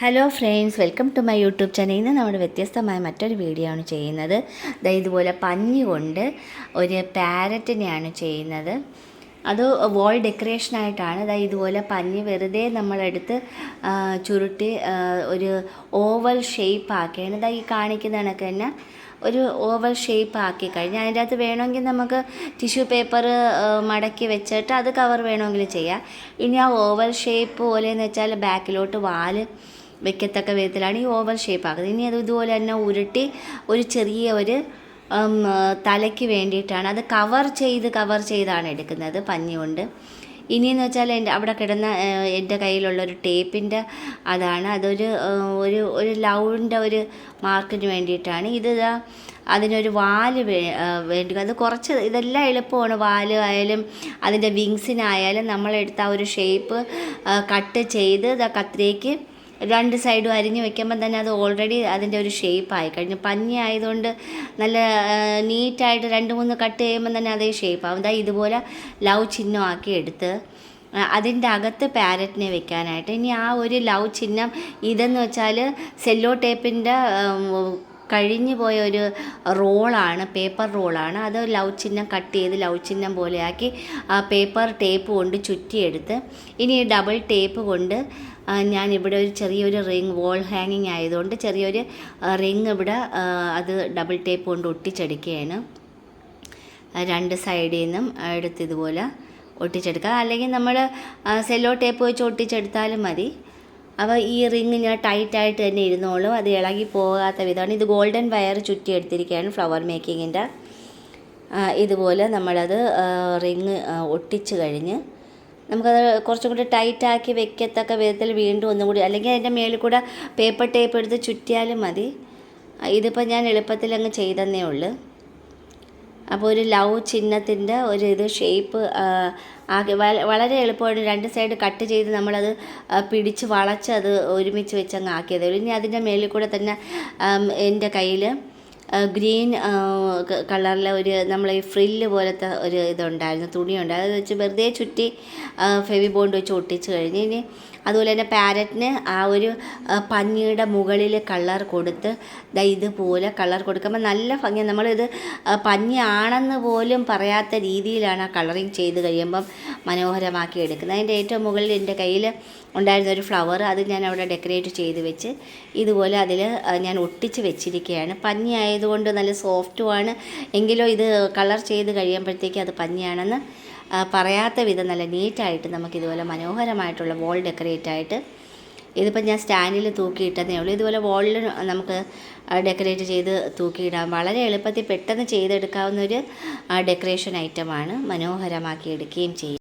Hello friends, welcome to my YouTube channel. ഇന്ന് നമ്മൾ വ്യത്യസ്തമായ മറ്റൊരു വീഡിയോ ആണ് ചെയ്യുന്നത്. ഇതുപോലെ പഞ്ഞി കൊണ്ട് ഒരു പാരറ്റിനെയാണ് ചെയ്യുന്നത്. അത് വാൾ ഡെക്കറേഷനായിട്ടാണ്. ഇതുപോലെ പഞ്ഞി വെറുതെ നമ്മളെടുത്ത് ചുരുട്ടി ഒരു ഓവൽ ഷേപ്പ് ആക്കിയാണ്. ഈ കാണിക്കുന്ന കണക്ക് തന്നെ ഒരു ഓവൽ ഷേപ്പ് ആക്കി കഴിഞ്ഞാൽ അതിൻ്റെ അകത്ത് വേണമെങ്കിൽ നമുക്ക് ടിഷ്യൂ പേപ്പർ മടക്കി വെച്ചിട്ട് അത് കവർ വേണമെങ്കിൽ ചെയ്യാം. ഇനി ആ ഓവൽ ഷേപ്പ് പോലെയെന്ന് വെച്ചാൽ ബാക്കിലോട്ട് വാല് വെക്കത്തക്ക വിധത്തിലാണ് ഈ ഓവൽ ഷേപ്പ് ആക്കുന്നത്. ഇനി അത് ഇതുപോലെ തന്നെ ഉരുട്ടി ഒരു ചെറിയ ഒരു തലയ്ക്ക് വേണ്ടിയിട്ടാണ് അത് കവർ ചെയ്താണ് എടുക്കുന്നത് പഞ്ഞി കൊണ്ട്. ഇനിയെന്ന് വെച്ചാൽ അവിടെ കിടന്ന എൻ്റെ കയ്യിലുള്ളൊരു ടേപ്പിൻ്റെ അതാണ്. അതൊരു ഒരു ലവിൻ്റെ ഒരു മാർക്കിന് വേണ്ടിയിട്ടാണ് ഇത്. അതിനൊരു വാല് വേണ്ടി. അത് കുറച്ച് ഇതെല്ലാം എളുപ്പമാണ്. വാല് ആയാലും അതിൻ്റെ വിങ്സിനായാലും നമ്മളെടുത്ത ആ ഒരു ഷേപ്പ് കട്ട് ചെയ്ത് കത്രികയ്ക്ക് രണ്ട് സൈഡും അരിഞ്ഞ് വെക്കുമ്പോൾ തന്നെ അത് ഓൾറെഡി അതിൻ്റെ ഒരു ഷേപ്പ് ആയി കഴിഞ്ഞു. പഞ്ഞി ആയതുകൊണ്ട് നല്ല നീറ്റായിട്ട് 2-3 കട്ട് ചെയ്യുമ്പോൾ തന്നെ അതേ ഷേപ്പ് ആവും. ഇതുപോലെ ലവ് ചിഹ്നമാക്കി എടുത്ത് അതിൻ്റെ അകത്ത് പാരറ്റിനെ വെക്കാനായിട്ട്. ഇനി ആ ഒരു ലവ് ചിഹ്നം ഇതെന്ന് വെച്ചാൽ സെല്ലോ ടേപ്പിൻ്റെ കഴിഞ്ഞു പോയ ഒരു റോളാണ്, പേപ്പർ റോളാണ്. അത് ലവ് ചിഹ്നം കട്ട് ചെയ്ത് ലവ് ചിഹ്നം പോലെയാക്കി പേപ്പർ ടേപ്പ് കൊണ്ട് ചുറ്റിയെടുത്ത് ഇനി ഡബിൾ ടേപ്പ് കൊണ്ട് ഞാനിവിടെ ഒരു ചെറിയൊരു റിങ്, വോൾ ഹാങ്ങിങ് ആയതുകൊണ്ട് ചെറിയൊരു റിങ് ഇവിടെ അത് ഡബിൾ ടേപ്പ് കൊണ്ട് ഒട്ടിച്ചെടുക്കുകയാണ്. രണ്ട് സൈഡിൽ നിന്നും എടുത്ത് ഇതുപോലെ ഒട്ടിച്ചെടുക്കുക. അല്ലെങ്കിൽ നമ്മൾ സെല്ലോ ടേപ്പ് വെച്ച് ഒട്ടിച്ചെടുത്താലും മതി. അപ്പോൾ ഈ റിങ് ഞാൻ ടൈറ്റായിട്ട് തന്നെ ഇരുന്നോളും, അത് ഇളകി പോകാത്ത വിധമാണ്. ഇത് ഗോൾഡൻ വയർ ചുറ്റിയെടുത്തിരിക്കുകയാണ് ഫ്ലവർ മേക്കിങ്ങിൻ്റെ. ഇതുപോലെ നമ്മളത് റിങ് ഒട്ടിച്ച് കഴിഞ്ഞ് നമുക്കത് കുറച്ചും കൂടി ടൈറ്റാക്കി വെക്കത്തക്ക വിധത്തിൽ വീണ്ടും ഒന്നും കൂടി, അല്ലെങ്കിൽ അതിൻ്റെ മേളിൽ കൂടെ പേപ്പർ ടേപ്പ് എടുത്ത് ചുറ്റിയാലും മതി. ഇതിപ്പോൾ ഞാൻ എളുപ്പത്തിൽ അങ്ങ് ചെയ്തെന്നേ ഉള്ളൂ. അപ്പോൾ ഒരു ലവ് ചിഹ്നത്തിൻ്റെ ഒരു ഇത് ഷേപ്പ് ആക്കി വളരെ എളുപ്പമാണ്. രണ്ട് സൈഡ് കട്ട് ചെയ്ത് നമ്മളത് പിടിച്ച് വളച്ച് അത് ഒരുമിച്ച് വെച്ച് അങ്ങ് ആക്കിയതേ ഉള്ളൂ. ഇനി അതിൻ്റെ മേളിൽ കൂടെ തന്നെ എൻ്റെ കയ്യിൽ ഗ്രീൻ കളറിലെ ഒരു നമ്മൾ ഈ ഫ്രില്ല് പോലത്തെ ഒരു ഇതുണ്ടായിരുന്നു, തുണിയുണ്ടായിരുന്നു. അത് വെച്ച് വെറുതെ ചുറ്റി ഫെവി ബോണ്ട് വെച്ച് ഒട്ടിച്ച് കഴിഞ്ഞ് ഇനി അതുപോലെ തന്നെ പാരറ്റിന് ആ ഒരു പഞ്ഞിയുടെ മുകളിൽ കളർ കൊടുത്ത് ഇതുപോലെ കളർ കൊടുക്കുമ്പോൾ നല്ല ഭംഗി. നമ്മളിത് പഞ്ഞിയാണെന്ന് പോലും പറയാത്ത രീതിയിലാണ് ആ കളറിങ് ചെയ്ത് കഴിയുമ്പം മനോഹരമാക്കി എടുക്കുന്നത്. അതിൻ്റെ ഏറ്റവും മുകളിൽ എൻ്റെ കയ്യിൽ ഉണ്ടായിരുന്ന ഒരു ഫ്ലവർ അത് ഞാൻ അവിടെ ഡെക്കറേറ്റ് ചെയ്ത് വെച്ച് ഇതുപോലെ അതിൽ ഞാൻ ഒട്ടിച്ച് വെച്ചിരിക്കുകയാണ്. പഞ്ഞി ആയതുകൊണ്ട് നല്ല സോഫ്റ്റുമാണ്, എങ്കിലും ഇത് കളർ ചെയ്ത് കഴിയുമ്പോഴത്തേക്ക് അത് പഞ്ഞിയാണെന്ന് പറയാത്ത വിധം നല്ല നീറ്റായിട്ട് നമുക്കിതുപോലെ മനോഹരമായിട്ടുള്ള വോൾ ഡെക്കറേറ്റായിട്ട് ഇതിപ്പോൾ ഞാൻ സ്റ്റാൻഡിൽ തൂക്കിയിട്ടതേ ഉള്ളൂ. ഇതുപോലെ വോളിൽ നമുക്ക് ഡെക്കറേറ്റ് ചെയ്ത് തൂക്കിയിടാം. വളരെ എളുപ്പത്തിൽ പെട്ടെന്ന് ചെയ്തെടുക്കാവുന്നൊരു ഡെക്കറേഷൻ ഐറ്റമാണ്. മനോഹരമാക്കി എടുക്കുകയും ചെയ്യും.